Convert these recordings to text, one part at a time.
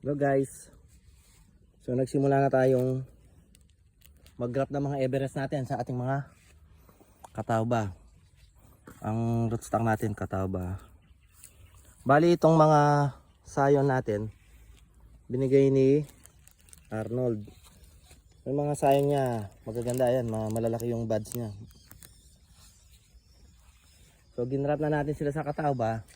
Hello guys. So nagsimula na tayong mag-grab ng mga Everest natin sa ating mga katawba. Ang rootstock natin katawba. Bali itong mga sayon natin binigay ni Arnold. Yung mga sayon niya magaganda yan, malalaki yung buds niya. So ginrap na natin sila sa katawba.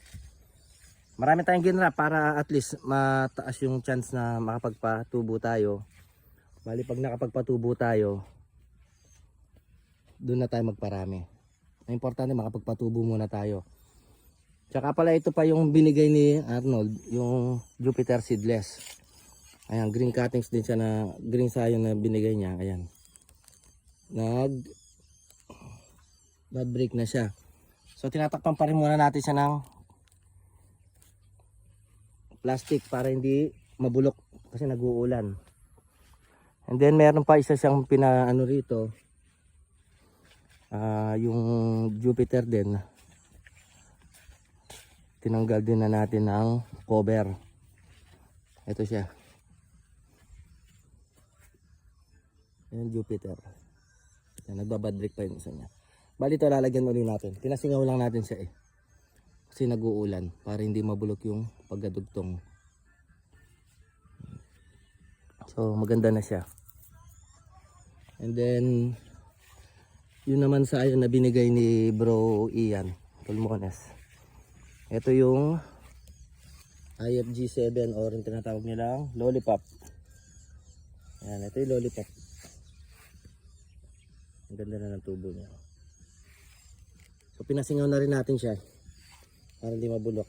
Marami tayong ginrap para at least mataas yung chance na makapagpatubo tayo. Bali pag nakapagpatubo tayo, doon na tayo magparami. Ang importante makapagpatubo muna tayo. Tsaka pala ito pa yung binigay ni Arnold, yung Jupiter seedless. Ayan, green cuttings din siya na green sayon na binigay niya. Ayan. Bud break na siya. So tinatakpan pa rin muna natin siya ng plastic para hindi mabulok kasi nag-uulan. And then meron pa isa siyang pinaano rito. Yung Jupiter din. Tinanggal din na natin ng cover. Ito siya. Ayan Jupiter. Ayan, nagbabad break pa yung isa niya. Bali ito lalagyan ulit natin. Pinasingaw lang natin siya eh. Kasi nag-uulan para hindi mabulok yung pagkadugtong. So maganda na siya. And then yun naman sa ayon na binigay ni Bro Ian Pulmones. Ito yung IFG7 or yung tinatawag nilang lollipop. Ayan, ito yung lollipop. Ang ganda na ng tubo niya. So pinasingaw na rin natin siya para hindi mabulok.